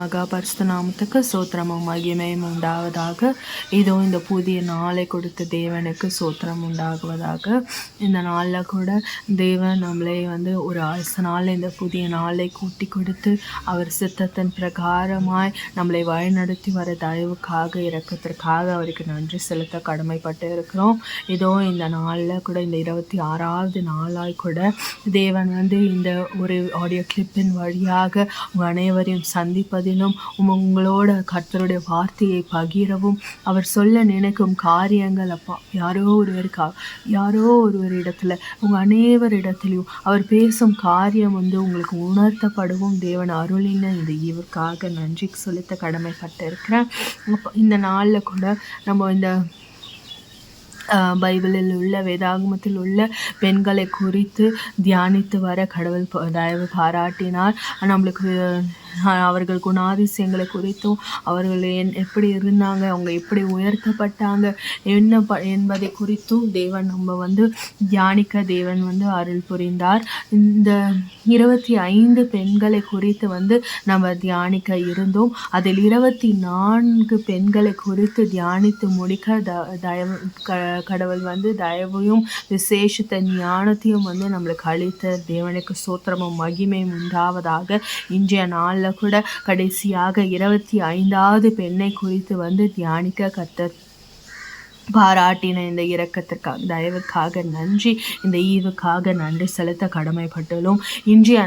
பரிசுத்த நாமத்துக்கு சோத்திரமும் மகிமையும் உண்டாவதாக. இதோ இந்த புதிய நாளை கொடுத்த தேவனுக்கு சோத்திரம் உண்டாகுவதாக. இந்த நாளில் கூட தேவன் நம்மளை ஒரு நாளில் இந்த புதிய நாளை கூட்டி கொடுத்து அவர் சித்தத்தின் பிரகாரமாய் நம்மளை வழிநடத்தி வர தயவுக்காக இரக்கத்திற்காக அவருக்கு நன்றி செலுத்த கடமைப்பட்டு இருக்கிறோம். இதோ இந்த நாளில் கூட இந்த 26வது நாளாய் கூட தேவன் இந்த ஒரு ஆடியோ கிளிப்பின் வழியாக உங்கள் அனைவரையும் சந்திப்பதிலும் உங்களோட கர்த்தருடைய வார்த்தையை பகிரவும் அவர் சொல்ல நினைக்கும் காரியங்கள் அப்பா யாரோ ஒருவர் இடத்துல உங்கள் அனைவரிடத்திலையும் அவர் பேசும் காரியம் உங்களுக்கு உணர்த்தப்படவும் தேவன் அருளின இந்த ஈவுக்காக நன்றி செலுத்த கடமைப்பட்டு இருக்கிறேன். இந்த நாளில் கூட நம்ம இந்த பைபிளில் உள்ள வேதாகமத்தில் உள்ள பெண்களை குறித்து தியானித்து வர கடவுள் தயவு பாராட்டினார். நம்மளுக்கு அவர்கள் குணாதிசயங்களை குறித்தும் அவர்கள் எப்படி இருந்தாங்க, அவங்க எப்படி உயர்த்தப்பட்டாங்க என்பதை குறித்தும் தேவன் நம்ம தியானிக்க தேவன் அருள் புரிந்தார். இந்த 25 பெண்களை குறித்து நம்ம தியானிக்க இருந்தோம். அதில் 24 பெண்களை குறித்து தியானித்து முடிக்க கடவுள் தயவையும் விசேஷத்த ஞானத்தையும் நம்மளுக்கு அளித்த தேவனுக்கு சோத்திரமும் மகிமையும் உண்டாவதாக. இன்றைய நாளில் கூட கடைசியாக 25வது பெண்ணை குறித்து தியானிக்க கர்த்தர் பாராட்டின இந்த இரக்கத்திற்காக தயவுக்காக நன்றி, இந்த ஈவுக்காக நன்றி செலுத்த கடமைப்பட்டுள்ளோம். இன்றைய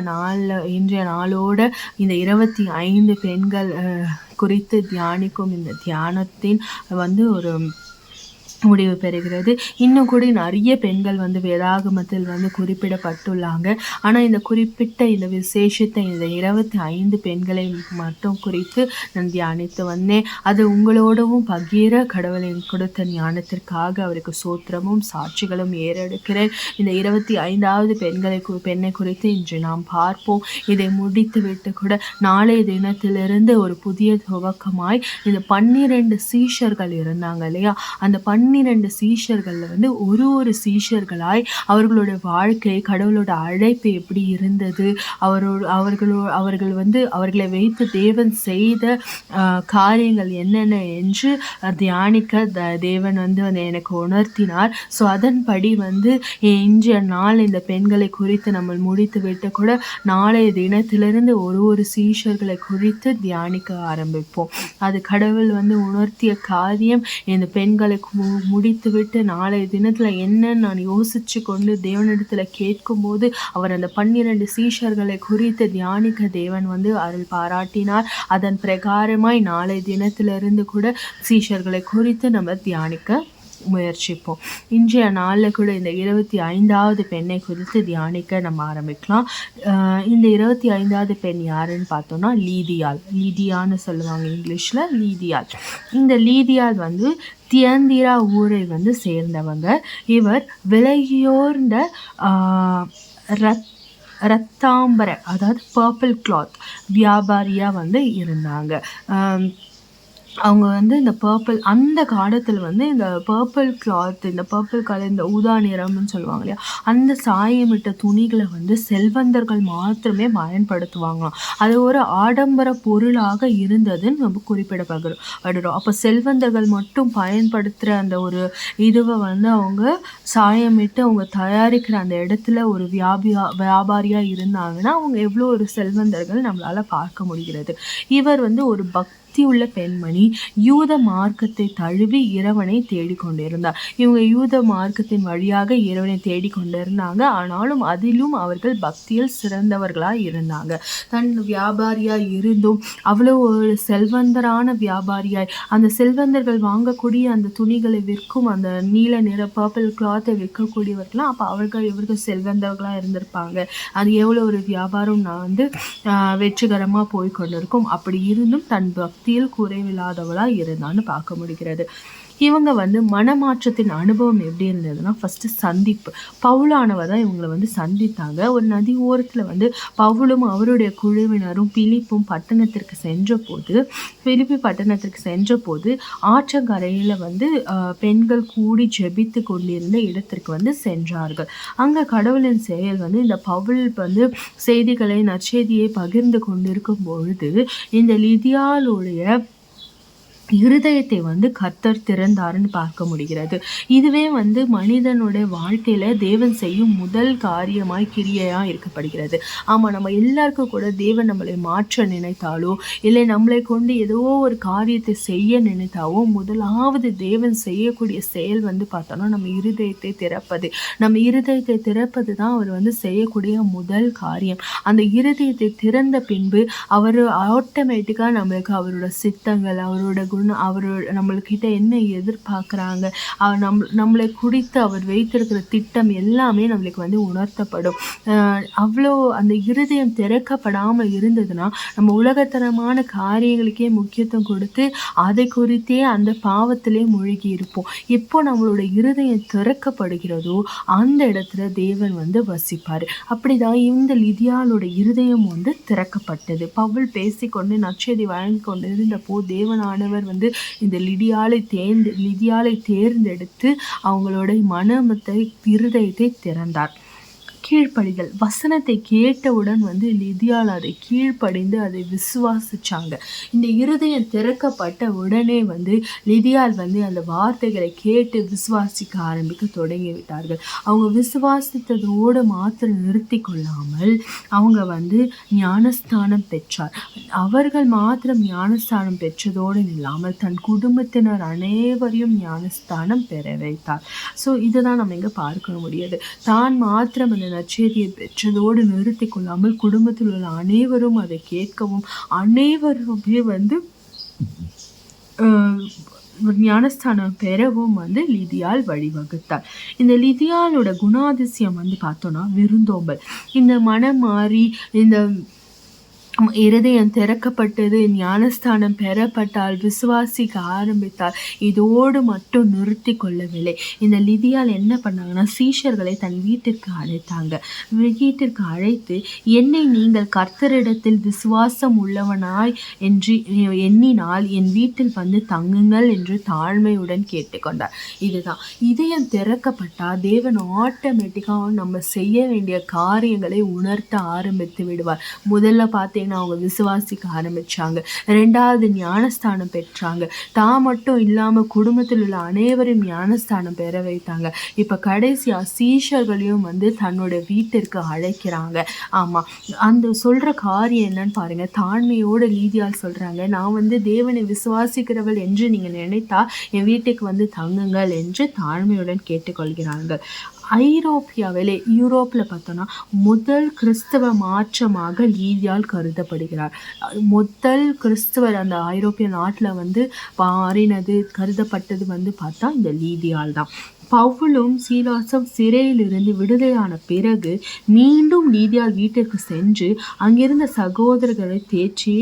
நாளோட இந்த 25 பெண்கள் குறித்து தியானிக்கும் இந்த தியானத்தின் ஒரு முடிவு பெறுகிறது. இன்னும் கூட நிறைய பெண்கள் வேதாகமத்தில் குறிப்பிடப்பட்டுள்ளாங்க. ஆனால் இந்த குறிப்பிட்ட இந்த விசேஷத்தை இந்த 25 பெண்களை மட்டும் குறித்து நான் தியானித்து வந்தேன். அது உங்களோடவும் பகிர கடவுளை கொடுத்த ஞானத்திற்காக அவருக்கு சோத்திரமும் சாட்சிகளும் ஏறெடுக்கிறேன். இந்த 25வது பெண்ணை குறித்து இன்று நாம் பார்ப்போம். இதை முடித்து விட்டு கூட நாளைய தினத்திலிருந்து ஒரு புதிய துவக்கமாய் இந்த 12 சீஷர்கள் இருந்தாங்க இல்லையா, அந்த 12 சீஷர்களில் ஒரு சீஷர்களாய் அவர்களுடைய வாழ்க்கை, கடவுளோட அழைப்பு எப்படி இருந்தது, அவர்கள் அவர்களை வைத்து தேவன் செய்த காரியங்கள் என்னென்ன என்று தியானிக்க தேவன் எனக்கு உணர்த்தினார். ஸோ அதன்படி இன்றைய நாள் இந்த பெண்களை குறித்து நம்ம முடித்து விட்டு கூட நாளைய தினத்திலிருந்து ஒரு சீஷர்களை குறித்து தியானிக்க ஆரம்பிப்போம். அது கடவுள் உணர்த்திய காரியம். இந்த பெண்களுக்கு முடித்துவிட்டு நாளைய தினத்தில் என்ன நான் யோசித்து கொண்டு தேவனிடத்தில் கேட்கும்போது அவர் அந்த 12 சீஷர்களை குறித்து தியானிக்க தேவன் அருள் பாராட்டினார். அதன் பிரகாரமாய் நாளைய தினத்திலிருந்து கூட சீஷர்களை குறித்து நம்ம தியானிக்க முயற்சிப்போம். இன்றைய நாளில் கூட இந்த 25வது பெண்ணை குறித்து தியானிக்க நம்ம ஆரம்பிக்கலாம். இந்த 25வது பெண் யாருன்னு பார்த்தோம்னா லீதியான்னு சொல்லுவாங்க இங்கிலீஷில், லீதியால். இந்த லீதியால் தியந்திரா ஊரை சேர்ந்தவங்க. இவர் விலகியோர்ந்த ரத்தாம்பர அதாவது பர்பிள் கிளாத் வியாபாரியாக இருந்தாங்க. அவங்க இந்த பர்பிள் அந்த காலத்தில் இந்த பர்பிள் கிளாத், இந்த பர்பிள் கலர், இந்த ஊதா நிறம்னு சொல்லுவாங்க இல்லையா, அந்த சாயமிட்ட துணிகளை செல்வந்தர்கள் மாத்திரமே பயன்படுத்துவாங்களாம். அது ஒரு ஆடம்பர பொருளாக இருந்ததுன்னு நம்ம குறிப்பிடப்படுறோம். அப்போ செல்வந்தர்கள் மட்டும் பயன்படுத்துகிற அந்த ஒரு இதுவை அவங்க சாயமிட்டு அவங்க தயாரிக்கிற அந்த இடத்துல ஒரு வியாபாரியாக இருந்தாங்கன்னா அவங்க எவ்வளோ ஒரு செல்வந்தர்கள் நம்மளால் பார்க்க முடிகிறது. இவர் ஒரு உள்ள பெண்மணி யூத மார்க்கத்தை தழுவி இறைவனை தேடிக்கொண்டிருந்தார். இவங்க யூத மார்க்கத்தின் வழியாக இறைவனை தேடிக்கொண்டிருந்தாங்க. ஆனாலும் அதிலும் அவர்கள் பக்தியில் சிறந்தவர்களாய் இருந்தாங்க. தன் வியாபாரியாய் இருந்தும் அவ்வளோ ஒரு செல்வந்தரான வியாபாரியாய் அந்த செல்வந்தர்கள் வாங்கக்கூடிய அந்த துணிகளை விற்கும் அந்த நீல நிற பர்பிள் கிளாத்தை விற்கக்கூடியவர்களாம். அப்போ இவர்கள் செல்வந்தர்களாக இருந்திருப்பாங்க. அது எவ்வளோ ஒரு வியாபாரம் வெற்றிகரமாக போய் கொண்டிருக்கும். அப்படி இருந்தும் தன் பக்தியில் குறைவில்லாதவளாக இருந்தான்னு பார்க்க முடிகிறது. இவங்க வந்து மனமாற்றத்தின் அனுபவம் எப்படி இருந்ததுன்னா, ஃபர்ஸ்ட் சந்திப்பு. பவுலானவர் தான் இவங்கள வந்து சந்தித்தாங்க. ஒரு நதி ஓரத்துல வந்து பவுலும் அவருடைய குழுவினரும் பிலிப்பி பட்டணத்திற்கு சென்றபோது ஆற்றங்கரையில வந்து பெண்கள் கூடி ஜெபித்து கொண்டிருந்த இடத்திற்கு வந்து சென்றார்கள். அங்க கடவுளின் செயல் வந்து இந்த பவுல் வந்து செய்திகளை நற்செய்தியை பகிர்ந்து கொண்டிருக்கும் பொழுது இந்த லிதியாளுடைய இருதயத்தை வந்து கர்த்தர் திறந்தாருன்னு பார்க்க முடிகிறது. இதுவே வந்து மனிதனுடைய வாழ்க்கையில தேவன் செய்யும் முதல் காரியமாய் கிரியையா இருக்கப்படுகிறது. ஆமா, நம்ம எல்லாருக்கும் கூட தேவன் நம்மளை மாற்ற நினைத்தாலோ இல்லை நம்மளை கொண்டு ஏதோ ஒரு காரியத்தை செய்ய நினைத்தாவோ முதலாவது தேவன் செய்யக்கூடிய செயல் வந்து பார்த்தோம்னா நம்ம இருதயத்தை திறப்பது தான் அவர் வந்து செய்யக்கூடிய முதல் காரியம். அந்த இருதயத்தை திறந்த பின்பு அவர் ஆட்டோமேட்டிக்கா நம்மளுக்கு அவரோட சித்தங்கள், அவரோட அவர் நம்மள்கிட்ட என்ன எதிர்பார்க்குறாங்க, நம்மளை குறித்து அவர் வைத்திருக்கிற திட்டம் எல்லாமே நம்மளுக்கு வந்து உணர்த்தப்படும். அவ்வளோ அந்த இருதயம் திறக்கப்படாமல் இருந்ததுன்னா நம்ம உலகத்தனமான காரியங்களுக்கே முக்கியத்துவம் கொடுத்து அதை குறித்தே அந்த பாவத்திலே மூழ்கி இருப்போம். எப்போ நம்மளோட இருதயம் திறக்கப்படுகிறதோ அந்த இடத்துல தேவன் வந்து வசிப்பார். அப்படிதான் இந்த லிதியாளோட இருதயம் வந்து திறக்கப்பட்டது. பவுல் பேசிக்கொண்டு நற்செய்தி வழங்கி கொண்டு இருந்தப்போ தேவனானவர் வந்து இந்த லிதியாளை தேர்ந்தெடுத்து அவங்களோட மனமத்தை இருதயத்தை திறந்தார். கீழ்ப்படிதல். வசனத்தை கேட்டவுடன் வந்து லிதியால் அதை கீழ்ப்படிந்து அதை விசுவாசிச்சாங்க. இந்த இருதயம் திறக்கப்பட்ட உடனே வந்து லிதியால் வந்து அந்த வார்த்தைகளை கேட்டு விசுவாசிக்க ஆரம்பிக்க தொடங்கி விட்டார்கள். அவங்க விசுவாசித்ததோடு மாத்திரம் நிறுத்தி கொள்ளாமல் அவங்க வந்து ஞானஸ்தானம் பெற்றார். அவர்கள் மாத்திரம் ஞானஸ்தானம் பெற்றதோடு இல்லாமல் தன் குடும்பத்தினர் அனைவரையும் ஞானஸ்தானம் பெற வைத்தார். ஸோ இதுதான் நம்ம இங்கே பார்க்க முடியாது. தான் மாத்திரம் அந்த நற்செய்தியை பெற்றதோடு நிறுத்தி கொள்ளாமல் குடும்பத்தில் உள்ள அனைவரும் அதை கேட்கவும் அனைவருமே வந்து ஞானஸ்தானம் பெறவும் வந்து லிதியால் வழிவகுத்தார். இந்த லிதியாலோட குணாதிசயம் வந்து பார்த்தோம்னா விருந்தோம்பல். இந்த மனம் மாறி இந்த இருதயம் திறக்கப்பட்டது, ஞானஸ்தானம் பெறப்பட்டால், விசுவாசிக்க ஆரம்பித்தால், இதோடு மட்டும் நிறுத்தி கொள்ளவில்லை. இந்த லிதியால் என்ன பண்ணாங்கன்னா சீஷர்களை தன் வீட்டிற்கு அழைத்து என்னை நீங்கள் கர்த்தரிடத்தில் விசுவாசம் உள்ளவனாய் என்று எண்ணினால் என் வீட்டில் வந்து தங்குங்கள் என்று தாழ்மையுடன் கேட்டுக்கொண்டார். இதுதான் இதயம் திறக்கப்பட்டா தேவன் ஆட்டோமேட்டிக்காக நம்ம செய்ய வேண்டிய காரியங்களை உணர்த்த ஆரம்பித்து விடுவார். முதல்ல பார்த்தீங்கன்னா அவங்க விசுவாசிக்க ஆரம்பிச்சாங்க. 2வது ஞானஸ்தானம் பெற்றாங்க. தான் மட்டும் இல்லாம குடும்பத்தில் உள்ள அனைவரும் ஞானஸ்தானம் பெற வைத்தாங்க. இப்ப கடைசியா சீஷர்களையும் வந்து தன்னோட வீட்டிற்கு அழைக்கிறாங்க. ஆமா, அந்த சொல்ற காரியம் என்னன்னு பாருங்க. தாழ்மையோட லிதியால் சொல்றாங்க, நான் வந்து தேவனை விசுவாசிக்கிறவள் என்று நீங்க நினைத்தா என் வீட்டுக்கு வந்து தங்குங்கள் என்று தாழ்மையுடன் கேட்டுக்கொள்கிறார்கள். யூரோப்பில் பார்த்தோன்னா முதல் கிறிஸ்தவ மாற்றமாக லிதியால் கருதப்படுகிறார். முதல் கிறிஸ்தவர் அந்த ஐரோப்பிய நாட்டில் வந்து கருதப்பட்டது வந்து பார்த்தா இந்த லிதியால் தான். பவுலும் சீலாசும் சிறையிலிருந்து விடுதலையான பிறகு மீண்டும் லிதியால் வீட்டிற்கு சென்று அங்கிருந்த சகோதரர்களை தேற்றி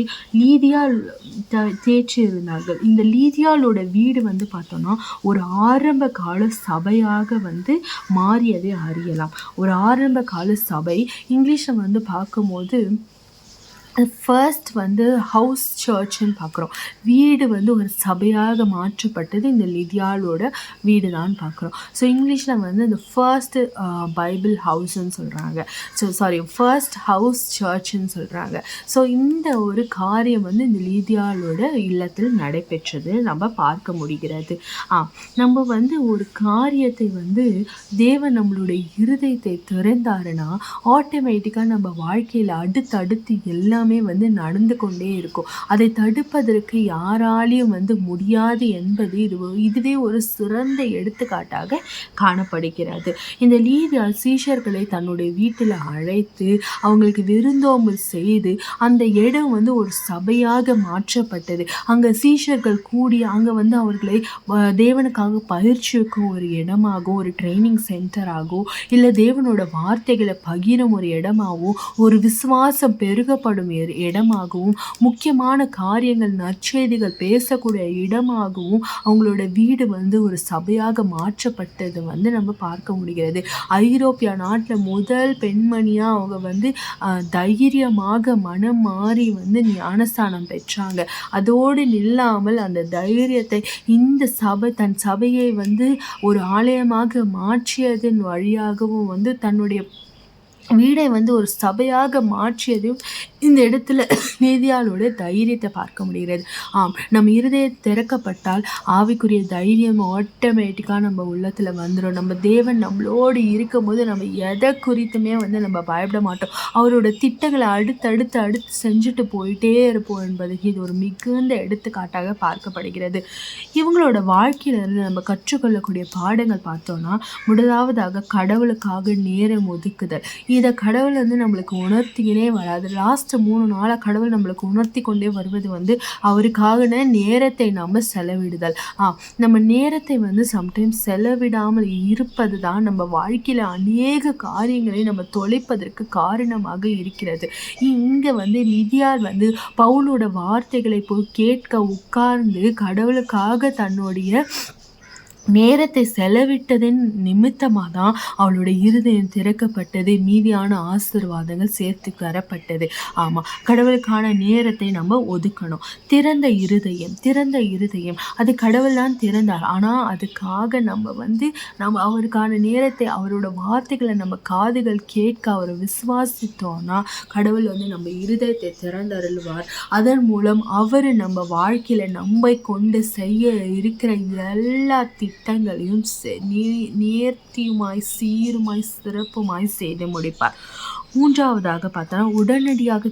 இருந்தார்கள். இந்த லிதியாலோட வீடு வந்து பார்த்தோம்னா ஒரு ஆரம்ப கால சபையாக வந்து மாறியதை அறியலாம். ஒரு ஆரம்ப கால சபை இங்கிலீஷில் வந்து பார்க்கும்போது ஃபர்ஸ்ட் வந்து ஹவுஸ் சர்ச்ன்னு பார்க்குறோம். வீடு வந்து ஒரு சபையாக மாற்றப்பட்டது இந்த லிதியாலோட வீடு தான் பார்க்குறோம். ஸோ இங்கிலீஷில் வந்து இந்த ஃபர்ஸ்ட் பைபிள் ஹவுஸ்ன்னு சொல்கிறாங்க. ஃபர்ஸ்ட் ஹவுஸ் சர்ச்ன்னு சொல்கிறாங்க. ஸோ இந்த ஒரு காரியம் வந்து இந்த லிதியாலோட இல்லத்தில் நடைபெற்றது நம்ம பார்க்க முடிகிறது. நம்ம வந்து ஒரு காரியத்தை வந்து தேவன் நம்மளுடைய இருதயத்தை திறந்தாருன்னா ஆட்டோமேட்டிக்காக நம்ம வாழ்க்கையில் அடுத்தடுத்து எல்லாமே வந்து நடந்து கொண்டே இருக்கும். அதை தடுப்பதற்கு யாராலையும் வந்து முடியாது என்பது இதுவே ஒரு சிறந்த எடுத்துக்காட்டாக காணப்படுகிறது. இந்த லிதியால் சீஷர்களை தன்னுடைய வீட்டில் அழைத்து அவங்களுக்கு விருந்தோம்பல் செய்து அந்த இடம் வந்து ஒரு சபையாக மாற்றப்பட்டது. அங்கே சீஷர்கள் கூடி அங்கே வந்து அவர்களை தேவனுக்காக பயிற்சிக்கும் ஒரு இடமாகவும் ஒரு ட்ரைனிங் சென்டராகவும் இல்லை தேவனோட வார்த்தைகளை பகிரும் ஒரு இடமாகவும் ஒரு விசுவாசம் பெருகப்படும் இடமாகவும், முக்கியமான காரியங்கள் நற்செய்திகள் பேசக்கூடிய இடமாகவும் அவங்களோட வீடு வந்து ஒரு சபையாக மாற்றப்பட்டது வந்து நம்ம பார்க்க முடிகிறது. ஐரோப்பியா நாட்டில் முதல் பெண்மணியா அவங்க வந்து தைரியமாக மனம் மாறி வந்து ஞானஸ்தானம் பெற்றாங்க. அதோடு நில்லாமல் அந்த தைரியத்தை இந்த சபை தன் சபையை வந்து ஒரு ஆலயமாக மாற்றியதன் வழியாகவும் வந்து தன்னுடைய வீடை வந்து ஒரு சபையாக மாற்றியதையும் இந்த இடத்துல நீதியாளோட தைரியத்தை பார்க்க முடிகிறது. நம்ம இருதயம் திறக்கப்பட்டால் ஆவிக்குரிய தைரியம் ஆட்டோமேட்டிக்காக நம்ம உள்ளத்தில் வந்துடும். நம்ம தேவன் நம்மளோடு இருக்கும் போது நம்ம எதை குறித்துமே வந்து நம்ம பயப்பட மாட்டோம். அவரோட திட்டங்களை அடுத்து செஞ்சுட்டு போயிட்டே இருப்போம் என்பதுக்கு இது ஒரு மிகுந்த எடுத்துக்காட்டாக பார்க்கப்படுகிறது. இவங்களோட வாழ்க்கையிலிருந்து நம்ம கற்றுக்கொள்ளக்கூடிய பாடங்கள் பார்த்தோம்னா, முதலாவதாக கடவுளுக்காக நேரம் ஒதுக்குதல். இதை கடவுள் வந்து நம்மளுக்கு உணர்த்திக்கினே வராது. லாஸ்ட் 3 நாளாக கடவுள் நம்மளுக்கு உணர்த்தி கொண்டே வருவது வந்து அவருக்காக நேரத்தை நம்ம செலவிடுதல். நம்ம நேரத்தை வந்து சம்டைம்ஸ் செலவிடாமல் இருப்பது தான் நம்ம வாழ்க்கையில் அநேக காரியங்களை நம்ம தொலைப்பதற்கு காரணமாக இருக்கிறது. இங்கே வந்து லிதியாள் வந்து பவுலோட வார்த்தைகளை போய் கேட்க உட்கார்ந்து கடவுளுக்காக தன்னுடைய நேரத்தை செலவிட்டதின் நிமித்தமாக தான் அவளோட இருதயம் திறக்கப்பட்டது. மீதியான ஆசீர்வாதங்கள் சேர்த்து தரப்பட்டது. கடவுளுக்கான நேரத்தை நம்ம ஒதுக்கணும். திறந்த இருதயம் அது கடவுள் தான் திறந்தார். ஆனால் அதுக்காக நம்ம அவருக்கான நேரத்தை, அவரோட வார்த்தைகளை நம்ம காதுகள் கேட்க அவரை விசுவாசித்தோம்னா கடவுள் வந்து நம்ம இருதயத்தை திறந்தருள்வார். அதன் மூலம் அவர் நம்ம வாழ்க்கையில் நம்மை கொண்டு செய்ய இருக்கிற எல்லா திட்டங்களையும் நேர்த்தியுமாய் சீருமாய் சிறப்புமாய் செய்து முடிப்பார். மூன்றாவதாக பார்த்தோன்னா உடனடியாக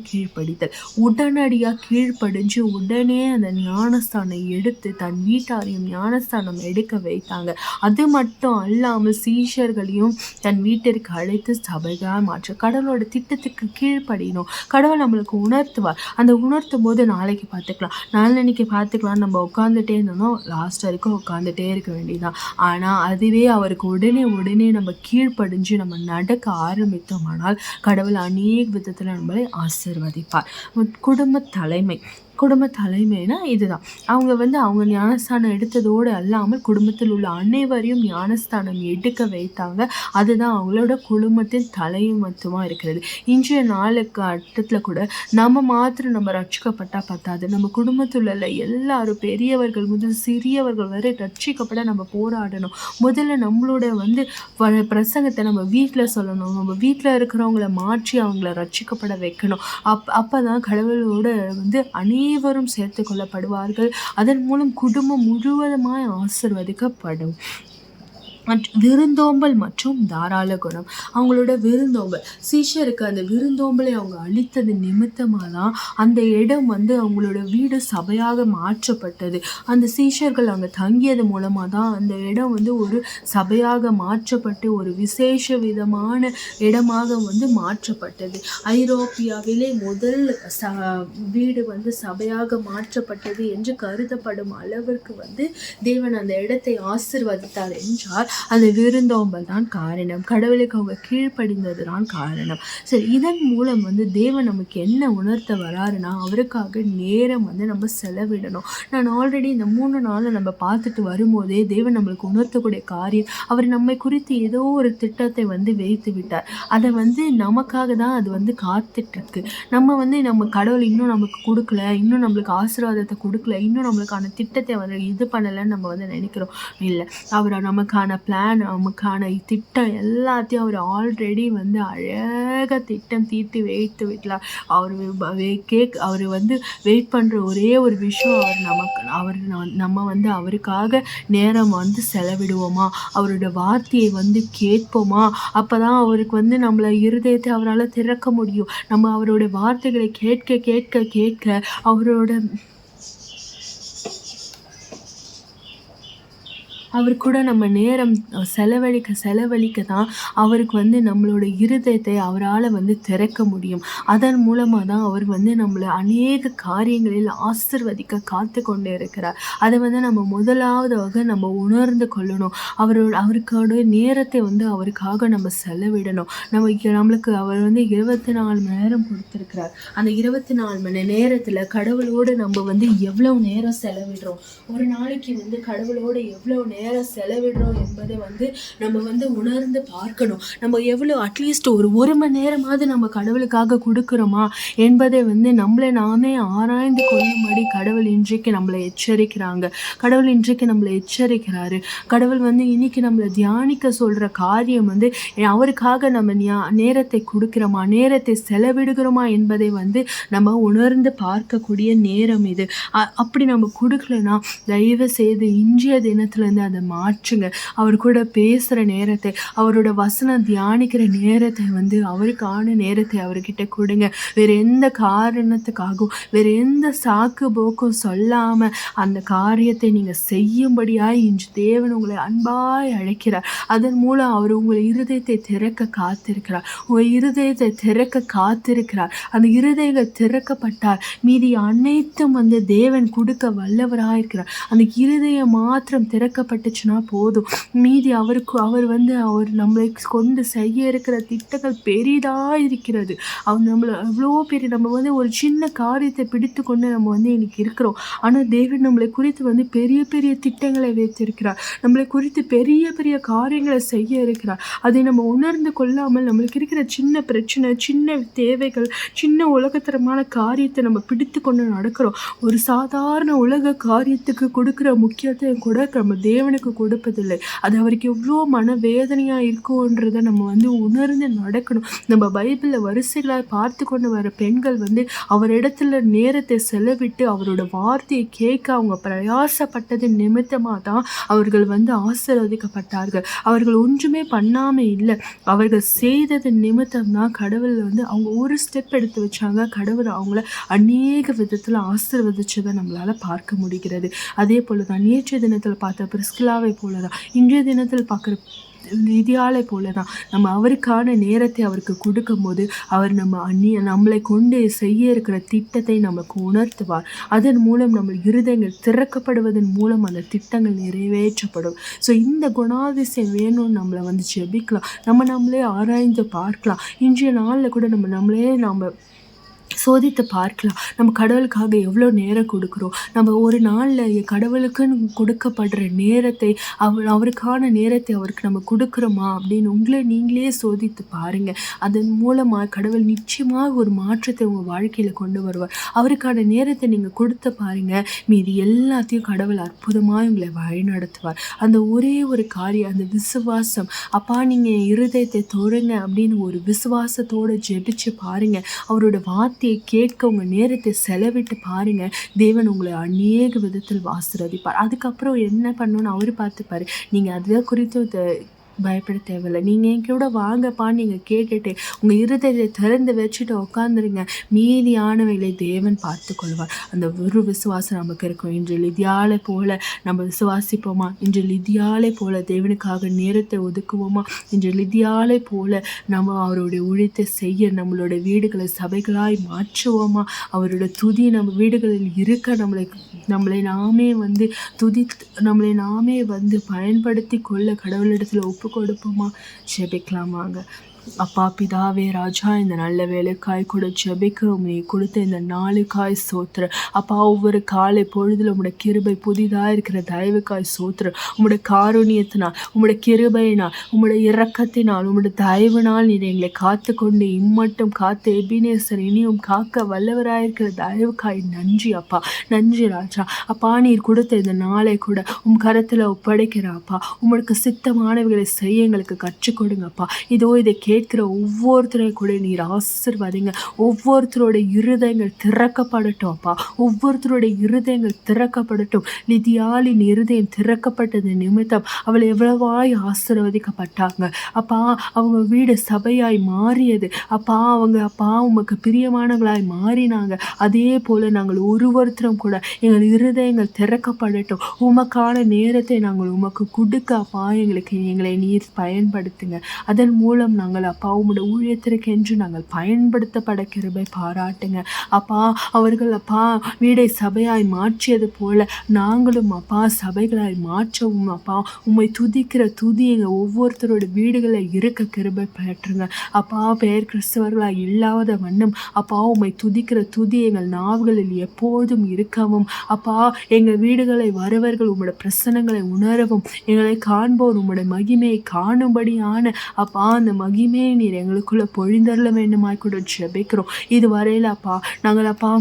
கீழ்ப்படிஞ்சு உடனே அந்த ஞானஸ்தானம் எடுத்து தன் வீட்டாரையும் ஞானஸ்தானம் எடுக்க வைத்தாங்க. அது மட்டும் அல்லாமல் சீஷர்களையும் தன் வீட்டிற்கு அழைத்து சபையாக மாற்ற கடவுளோட திட்டத்துக்கு கீழ்ப்படியணும். கடவுள் நம்மளுக்கு உணர்த்துவார். அந்த உணர்த்தும் போது நாளைக்கு பார்த்துக்கலாம், நாளைக்கு பார்த்துக்கலாம் நம்ம உட்காந்துட்டே இருந்தோம்னா லாஸ்ட் வரைக்கும் உட்காந்துட்டே இருக்க வேண்டியதுதான். ஆனால் அதுவே அவருக்கு உடனே நம்ம கீழ்ப்படிஞ்சு நம்ம நடக்க ஆரம்பித்தோமானால் கடவுள் அநேக விதத்தில் நம்மளை ஆசீர்வதிப்பார். குடும்ப தலைமைனா இதுதான். அவங்க ஞானஸ்தானம் எடுத்ததோடு அல்லாமல் குடும்பத்தில் உள்ள அனைவரையும் ஞானஸ்தானம் எடுக்க வைத்தாங்க. அதுதான் அவங்களோட குடும்பத்தின் தலைமத்துவமாக இருக்கிறது. இன்றைய நாளுக்கு கூட நம்ம மாத்திரம் நம்ம ரட்சிக்கப்பட்டால் பத்தாது. நம்ம குடும்பத்தில் உள்ள எல்லாரும் பெரியவர்கள் முதல் சிறியவர்கள் வரை ரட்சிக்கப்பட நம்ம போராடணும். முதல்ல நம்மளோட பிரசங்கத்தை நம்ம வீட்டில் சொல்லணும். நம்ம வீட்டில் இருக்கிறவங்கள மாற்றி அவங்கள ரட்சிக்கப்பட வைக்கணும். அப்பதான் கடவுளோட அனைவரும் சேர்த்து கொள்ளப்படுவார்கள். அதன் மூலம் குடும்பம் முழுவதுமாய் ஆசீர்வதிக்கப்படும். விருந்தோம்பல் மற்றும் தாராள குணம். அவங்களோட விருந்தோம்பல், சீஷருக்கு அந்த விருந்தோம்பலை அவங்க அளித்தது நிமித்தமாக தான் அந்த இடம் அவங்களோட வீடு சபையாக மாற்றப்பட்டது. அந்த சீஷர்கள் அங்கே தங்கியது மூலமாக தான் அந்த இடம் ஒரு சபையாக மாற்றப்பட்டு ஒரு விசேஷ விதமான இடமாக மாற்றப்பட்டது. ஐரோப்பியாவிலே முதல் வீடு சபையாக மாற்றப்பட்டது என்று கருதப்படும் அளவிற்கு தேவன் அந்த இடத்தை ஆசீர்வதித்தார் என்றால் அந்த விருந்தோம்பல் தான் காரணம். கடவுளுக்கு அவங்க கீழ்ப்படிந்தது தான் காரணம். சரி, இதன் மூலம் தேவன் நமக்கு என்ன உணர்த்த வராருன்னா, அவருக்காக நேரம் நம்ம செலவிடணும். நான் ஆல்ரெடி இந்த 3 நாளை நம்ம பார்த்துட்டு வரும்போதே தேவன் நம்மளுக்கு உணர்த்தக்கூடிய காரியம், அவர் நம்மை குறித்து ஏதோ ஒரு திட்டத்தை வைத்து விட்டார். அதை நமக்காக தான் அது காத்துட்ருக்கு. நம்ம கடவுள் இன்னும் நமக்கு கொடுக்கல, இன்னும் நம்மளுக்கு ஆசீர்வாதத்தை கொடுக்கல, இன்னும் நம்மளுக்கான திட்டத்தை இது பண்ணலைன்னு நம்ம நினைக்கிறோம். இல்லை, அவர் நமக்கான பிளான், நமக்கான திட்டம் எல்லாத்தையும் அவர் ஆல்ரெடி அழகாக திட்டம் தீர்த்து வைத்து விடலாம். அவர் வெயிட் பண்ணுற ஒரே ஒரு விஷயம், நம்ம அவருக்காக நேரம் செலவிடுவோமா, அவரோட வார்த்தையை கேட்போமா. அப்போ தான் அவருக்கு நம்மளை இருதயத்தை அவரால் திறக்க முடியும். நம்ம அவரோட வார்த்தைகளை கேட்க கேட்க கேட்க அவர் கூட நம்ம நேரம் செலவழிக்க தான் அவருக்கு நம்மளோட இருதயத்தை அவரால் திறக்க முடியும். அதன் மூலமாக தான் அவர் நம்மளை அநேக காரியங்களில் ஆசிர்வதிக்க காத்து கொண்டே இருக்கிறார். அதை நம்ம முதலாவதாக நம்ம உணர்ந்து கொள்ளணும். அவருக்கோட நேரத்தை அவருக்காக நம்ம செலவிடணும். நம்மளுக்கு அவர் 24 மணி நேரம் கொடுத்துருக்கிறார். அந்த 24 மணி நேரத்தில் கடவுளோடு நம்ம எவ்வளவு நேரம் செலவிடுறோம், ஒரு நாளைக்கு கடவுளோடு எவ்வளவு நேரம் செலவிடுறோம் என்பதை நம்ம உணர்ந்து பார்க்கணும். நம்ம எவ்வளோ அட்லீஸ்ட் ஒரு மணி நேரமாவது நம்ம கடவுளுக்காக கொடுக்குறோமா என்பதை நம்மளை நாமே ஆராய்ந்து கொள்ளும்படி கடவுள் இன்றைக்கு நம்மளை எச்சரிக்கிறாங்க. கடவுள் இன்றைக்கு நம்மளை எச்சரிக்கிறாரு. கடவுள் இன்னைக்கு நம்மளை தியானிக்க சொல்கிற காரியம் அவருக்காக நம்ம நேரத்தை கொடுக்குறோமா, நேரத்தை செலவிடுகிறோமா என்பதை நம்ம உணர்ந்து பார்க்கக்கூடிய நேரம் இது. அப்படி நம்ம கொடுக்கலன்னா தயவு செய்து இன்றைய தினத்துலேருந்து அதை மாற்றுங்க. அவர் கூட பேசுகிற நேரத்தை, அவரோட வசனம் தியானிக்கிற நேரத்தை அவருக்கான நேரத்தை அவர்கிட்ட கொடுங்க. வேறு எந்த காரணத்துக்காகவும் வேறு எந்த சாக்கு போக்கும் சொல்லாமல் அந்த காரியத்தை நீங்கள் செய்யும்படியாய் இன்று தேவன் உங்களை அன்பாய் அழைக்கிறார். அதன் மூலம் அவர் உங்கள் இருதயத்தை திறக்க காத்திருக்கிறார். உங்கள் இருதயத்தை திறக்க காத்திருக்கிறார். அந்த இருதயங்கள் திறக்கப்பட்டால் மீதி அனைத்தும் தேவன் கொடுக்க வல்லவராயிருக்கிறார். அந்த இருதயம் மாத்திரம் திறக்கப்பட்டுச்சுன்னா போதும். மீதி அவர் நம்மளை கொண்டு செய்ய இருக்கிற திட்டங்கள் பெரிதாக இருக்கிறது. அவர் நம்மளை எவ்வளோ பெரிய நம்ம ஒரு சின்ன காரியத்தை பிடித்து கொண்டு நம்ம இன்னைக்கு இருக்கிறோம். ஆனால் தேவன் நம்மளை குறித்து பெரிய பெரிய திட்டங்களை வைத்திருக்கிறார். நம்மளை குறித்து பெரிய பெரிய காரியங்களை செய்ய இருக்கிறார். அதை நம்ம உணர்ந்து கொள்ளாமல் நம்மளுக்கு இருக்கிற சின்ன பிரச்சனை, சின்ன தேவைகள், சின்ன உலகத்தரமான காரியத்தை நம்ம பிடித்து கொண்டு நடக்கிறோம். ஒரு சாதாரண உலக காரியத்துக்கு கொடுக்குற முக்கியத்துவம் கூட நம்ம தேவனுக்கு கொடுப்பதில்லை. அது அவருக்கு எவ்வளோ மனவேதனையாக இருக்கும்ன்றதை நம்ம உணர்ந்து நடக்கணும். நம்ம பைபிளில் வரிசைகளாக பார்த்து கொண்டு வர பெண்கள் அவரிடத்துல நேரத்தை செலவிட்டு அவரோட வார்த்தையை கேட்க அவங்க பிரயாசப்பட்டது நிமித்தமாக தான் அவர்கள் ஆசீர்வதிக்கப்பட்டார்கள். அவர்கள் ஒன்றுமே பண்ணாமல் இல்லை, அவர்கள் செய்தது நிமித்தம் தான் கடவுள் அவங்க ஒரு ஸ்டெப் எடுத்து வச்சாங்க. கடவுள் அவங்கள அநேக விதத்தில் ஆசீர்வதிச்சதை நம்மளால் பார்க்க முடிகிறது. அதே போல தான் நேற்றைய தினத்தில் பார்த்த பிரிஸ்கிலாவை போல தான் இன்றைய தினத்தில் பார்க்குற லிதியாளை போல தான் நம்ம அவருக்கான நேரத்தை அவருக்கு கொடுக்கும் போது அவர் நம்மளை கொண்டு செய்ய இருக்கிற திட்டத்தை நமக்கு உணர்த்துவார். அதன் மூலம் நம்ம இருதயங்கள் திறக்கப்படுவதன் மூலம் அந்த திட்டங்கள் நிறைவேற்றப்படும். ஸோ இந்த குணாதிசயம் வேணும்னு நம்மளை ஜெபிக்கலாம். நம்மளே ஆராய்ந்து பார்க்கலாம். இன்றைய நாளில் கூட நம்ம சோதித்து பார்க்கலாம். நம்ம கடவுளுக்காக எவ்வளோ நேரம் கொடுக்குறோம். நம்ம ஒரு நாளில் கடவுளுக்குன்னு கொடுக்கப்படுற நேரத்தை அவருக்கான நேரத்தை அவருக்கு நம்ம கொடுக்குறோமா அப்படின்னு நீங்களே சோதித்து பாருங்கள். அதன் மூலமாக கடவுள் நிச்சயமாக ஒரு மாற்றத்தை உங்கள் வாழ்க்கையில் கொண்டு வருவார். அவருக்கான நேரத்தை நீங்கள் கொடுத்து பாருங்கள். மீதி எல்லாத்தையும் கடவுள் அற்புதமாக உங்களை வழிநடத்துவார். அந்த ஒரே ஒரு காரியம், அந்த விசுவாசம். அப்பா நீங்கள் என் இருதயத்தை தொடுங்க அப்படின்னு ஒரு விசுவாசத்தோடு ஜெபிச்சு பாருங்கள். அவரோட வார்த்தையை கேட்க உங்கள் நேரத்தை செலவிட்டு பாருங்க. தேவன் உங்களை அநேக விதத்தில் ஆசீர்வதிப்பார். அதுக்கப்புறம் என்ன பண்ணணும்னு அவர் பார்த்துப்பாரு. நீங்கள் அதை குறித்து பயப்பட தேவையில்லை. நீங்கள் என் கூட வாங்கப்பா நீங்கள் கேட்டுட்டு உங்கள் இருதயத்தை திறந்து வச்சுட்டு உட்காந்துருங்க. மீதியானவைகளை தேவன் பார்த்து கொள்வார். அந்த ஒரு விசுவாசம் நமக்கு இருக்கும். இன்று லிதியாலை போல நம்ம விசுவாசிப்போமா? இன்று லிதியாலை போல தேவனுக்காக நேரத்தை ஒதுக்குவோமா? இன்று லிதியாலை போல நம்ம அவருடைய ஊழியத்தை செய்ய நம்மளோட வீடுகளை சபைகளாய் மாற்றுவோமா? அவரோட துதி நம்ம வீடுகளில் இருக்க நம்மளை நாமே நம்மளை நாமே பயன்படுத்தி கொள்ள கடவுளிடத்தில் ஒப்பு கொடுப்போமா? ஜெபிக்கலாமாங்க. அப்பா பிதாவே ராஜா, இந்த நல்ல வேலைக்காய் கூட ஜெபிக்க நீ கொடுத்த இந்த நாளுக்காய் சோத்திர. அப்பா ஒவ்வொரு காலை பொழுதுல உங்களோட கிருபை புதிதாக இருக்கிற தயவுக்காய் சோத்திர. உங்களோட காருண்யத்தினால், உங்களோட கிருபையினால், உங்களோட இரக்கத்தினால், உங்களோட தயவுனால் நீர் எங்களை காத்து கொண்டு இம்மட்டும் காத்து எபினேசர் இனியும் காக்க வல்லவராயிருக்கிற தயவுக்காய் நன்றி அப்பா. நன்றி ராஜா. அப்பா நீர் கொடுத்த இந்த நாளை கூட கரத்தில் ஒப்படைக்கிற அப்பா. உங்களுக்கு சித்தமானவர்களை செய்ய எங்களுக்கு கற்றுக் கொடுங்கப்பா. இதோ இதை கேட்கிற ஒவ்வொருத்தரையும் கூட நீர் ஆசீர்வதிங்க. ஒவ்வொருத்தரோட இருதயங்கள் திறக்கப்படட்டும் அப்பா. ஒவ்வொருத்தரோட இருதயங்கள் திறக்கப்படட்டும். லிதியாளின் இருதயம் திறக்கப்பட்டது நிமித்தம் அவள் எவ்வளவாய் ஆசீர்வதிக்கப்பட்டாங்க அப்பா. அவங்க வீடு சபையாய் மாறியது அப்பா. அவங்க அப்பா உமக்கு பிரியமானவளாய் மாறினாங்க. அதே போல நாங்கள் ஒருவருத்தரும் கூட எங்கள் இருதயங்கள் திறக்கப்படட்டும். உமக்கான நேரத்தை நாங்கள் உமக்கு கொடுக்க அப்பா எங்களை நீர் பயன்படுத்துங்க. அதன் மூலம் நாங்கள் அப்பா உம்முடைய ஊழியத்திற்கென்று நாங்கள் பயன்படுத்தப்பட கிருபை பாராட்டுங்க அப்பா. அவர்கள் அப்பா வீடை சபையாய் மாற்றியது போல நாங்களும் அப்பா சபைகளாய் மாற்றவும் அப்பா உம்மை துதிக்கிற துதி எங்கள் ஒவ்வொருத்தரோட வீடுகளில் இருக்க கிருபை பெற்றுங்க அப்பா. பெயர் கிறிஸ்தவர்களாய் இல்லாத வண்ணம் அப்பா உம்மை துதிக்கிற துதி எங்கள் நாவுகளில் எப்போதும் இருக்கவும் அப்பா. எங்கள் வீடுகளை வரவர்கள் உம்முடைய பிரசனங்களை உணரவும் எங்களை காண்போர் உம்முடைய மகிமையை காணும்படியான அப்பா அந்த மகிமையை நீர் எங்களுக்குள்ள பொழிந்தருள வேண்டுமாய் கூட ஜெபிக்கிறோம். இதுவரையில் அப்பா நாங்கள் அப்பா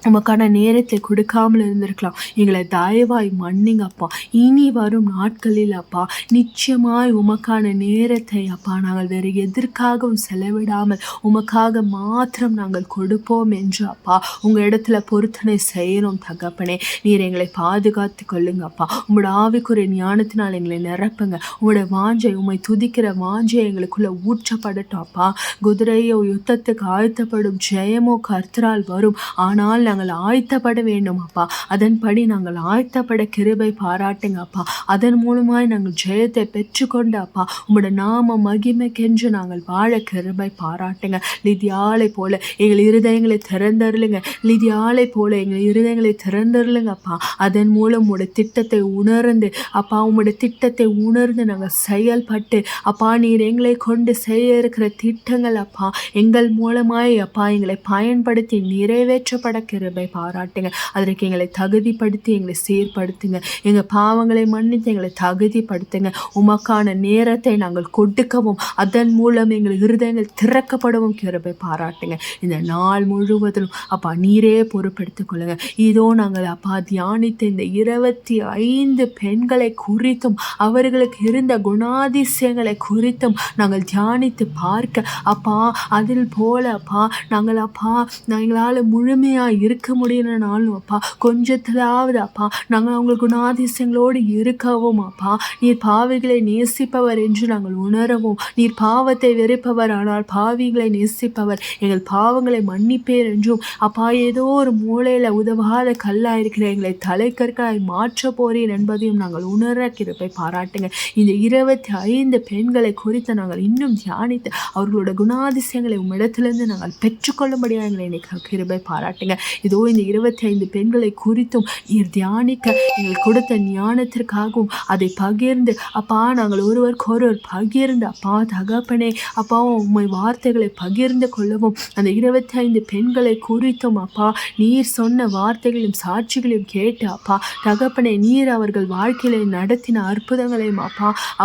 உமக்கான நேரத்தை கொடுக்காமல் இருந்திருக்கலாம். எங்களை தயவாய் மன்னிங்க அப்பா. இனி வரும் நாட்களில் அப்பா நிச்சயமாய் உமக்கான நேரத்தை அப்பா நாங்கள் வேறு எதற்காகவும் செலவிடாமல் உமக்காக மாத்திரம் நாங்கள் கொடுப்போம் என்று அப்பா உங்கள் இடத்துல பொருத்தனை செய்யணும் தகப்பனே. நீர் எங்களை பாதுகாத்து கொள்ளுங்க அப்பா. உங்களோட ஆவிக்குரிய ஞானத்தினால் எங்களை நிரப்புங்க. உங்களோட வாஞ்சை உம்மை துதிக்கிற வாஞ்சை எங்களுக்குள்ள ஊற்றப்படட்டும் அப்பா. குதிரையோ யுத்தத்துக்கு ஆயத்தப்படும் ஜெயமோ கர்த்தரால் வரும். ஆனால் நாங்கள் ஆயத்தப்பட வேண்டும் அப்பா. அதன்படி நாங்கள் ஆயத்தப்பட கிருபை பாராட்டுங்க அப்பா. அதன் மூலமாய் நாங்கள் ஜெயத்தை பெற்றுக்கொண்டு அப்பா உம்முடைய நாம மகிமைக்கென்று நாங்கள் வாழ கிருபை பாராட்டுங்க. லிதியாளை போல எங்கள் இருதயங்களை திறந்தருளுங்க. லிதியாளை போல எங்கள் இருதயங்களை திறந்தருளுங்க அப்பா. அதன் மூலம் உம்முடைய திட்டத்தை உணர்ந்து அப்பா உம்முடைய திட்டத்தை உணர்ந்து நாங்கள் செயல்பட்டு அப்பா நீர் எங்களை கொண்டு செய்ய இருக்கிற திட்டங்கள் அப்பா எங்கள் மூலமாய் அப்பா எங்களை பயன்படுத்தி நிறைவேற்றப்பட கிருபை பாராட்டுங்க. அதற்கு எங்களை தகுதிப்படுத்தி எங்களை சீர்படுத்துங்க. எங்கள் பாவங்களை மன்னித்து எங்களை தகுதிப்படுத்துங்க. உமக்கான நேரத்தை நாங்கள் கொடுக்கவும் அதன் மூலம் எங்கள் இருதயங்கள் திறக்கப்படவும் கிருபை பாராட்டுங்க. இந்த நாள் முழுவதும் அப்பா நீரே பொறுப்பெடுத்துக் கொள்ளுங்க. இதோ நாங்கள் அப்பா தியானித்த இந்த 25 பெண்களை குறித்தும் அவர்களுக்கு இருந்த குணாதிசயங்களை குறித்தும் நாங்கள் தியானித்து பார்க்க அப்பா அதில் போல அப்பா நாங்கள் அப்பா எங்களால் முழுமையாக இருக்க முடியலனாலும் அப்பா கொஞ்சத்திலாவது அப்பா நாங்கள் அவங்களுக்கு குணாதிசயங்களோடு இருக்கவும் அப்பா நீர் பாவிகளை நேசிப்பவர் என்று நாங்கள் உணரவும் நீர் பாவத்தை வெறுப்பவர் ஆனால் பாவிகளை நேசிப்பவர் எங்கள் பாவங்களை மன்னிப்பேர் என்றும் அப்பா ஏதோ ஒரு மூலையில் உதவாத கல்லாக இருக்கிற எங்களை தலைக்கற்காய் மாற்ற போறீர் என்பதையும் நாங்கள் உணர கிருபை பாராட்டுங்க. இந்த 25 பெண்களை குறித்து நாங்கள் இன்னும் தியானித்து அவர்களோட குணாதிசயங்களை உம்மிடத்திலிருந்து நாங்கள் பெற்றுக்கொள்ளும்படியாக எங்களை கிருபை பாராட்டுங்க. இதோ இந்த 25 பெண்களை குறித்தும் நீர் தியானிக்க எங்கள் கொடுத்த ஞானத்திற்காகவும் அதை பகிர்ந்து அப்பா நாங்கள் ஒருவருக்கொருவர் பகிர்ந்து அப்பா தகப்பனே அப்பா உம்மை வார்த்தைகளை பகிர்ந்து கொள்ளவும் அந்த 25 பெண்களை குறித்தும் அப்பா நீர் சொன்ன வார்த்தைகளையும் சாட்சிகளையும் கேட்டு அப்பா தகப்பனே நீர் அவர்கள் வாழ்க்கையில நடத்தின அற்புதங்களையும்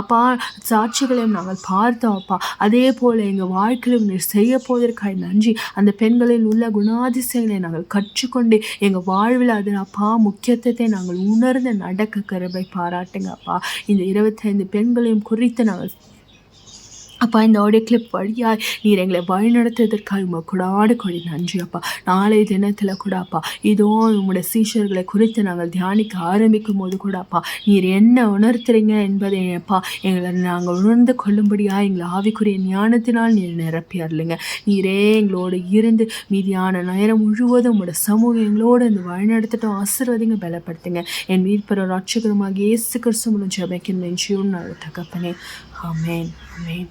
அப்பா சாட்சிகளையும் நாங்கள் பார்த்தோம் அப்பா. அதே போல எங்கள் வாழ்க்கையிலும் நீர் செய்ய போவதற்காக நன்றி. அந்த பெண்களில் உள்ள குணாதிசயங்களை நாங்கள் கற்றுக்கொண்டு எங்கள் வாழ்வில் அது அப்பா முக்கியத்துவத்தை நாங்கள் உணர்ந்து நடக்க கிருபை பாராட்டுங்க அப்பா. இந்த 25 பெண்களையும் குறித்து நாங்கள் அப்பா இந்த ஆடியோ கிளிப் வழியாய் நீர் எங்களை வழிநடத்துவதற்காக கொடாடு கொடி நன்றி அப்பா. நாளை தினத்தில் கூட அப்பா இதோ உங்களுடைய சீஷர்களை குறித்து நாங்கள் தியானிக்க ஆரம்பிக்கும் போது கூட அப்பா நீர் என்ன உணர்த்துறீங்க என்பதை அப்பா எங்களை நாங்கள் உணர்ந்து கொள்ளும்படியாக எங்களை ஆவிக்குரிய ஞானத்தினால் நீர் நிரப்பி அருளுங்க. நீரே எங்களோடு இருந்து மீதியான நேரம் முழுவதும் உங்களுடைய சமூகம் எங்களோடு இந்த வழிநடத்தட்டும். ஆசீர்வதிங்க, பலப்படுத்துங்க. என் மீட்பர் ரட்சகருமாக இயேசு கிறிஸ்து மூலம் ஜெபிக்கிறேன் நன்றியோடு தகப்பனே. ஆமென் ஆமென்.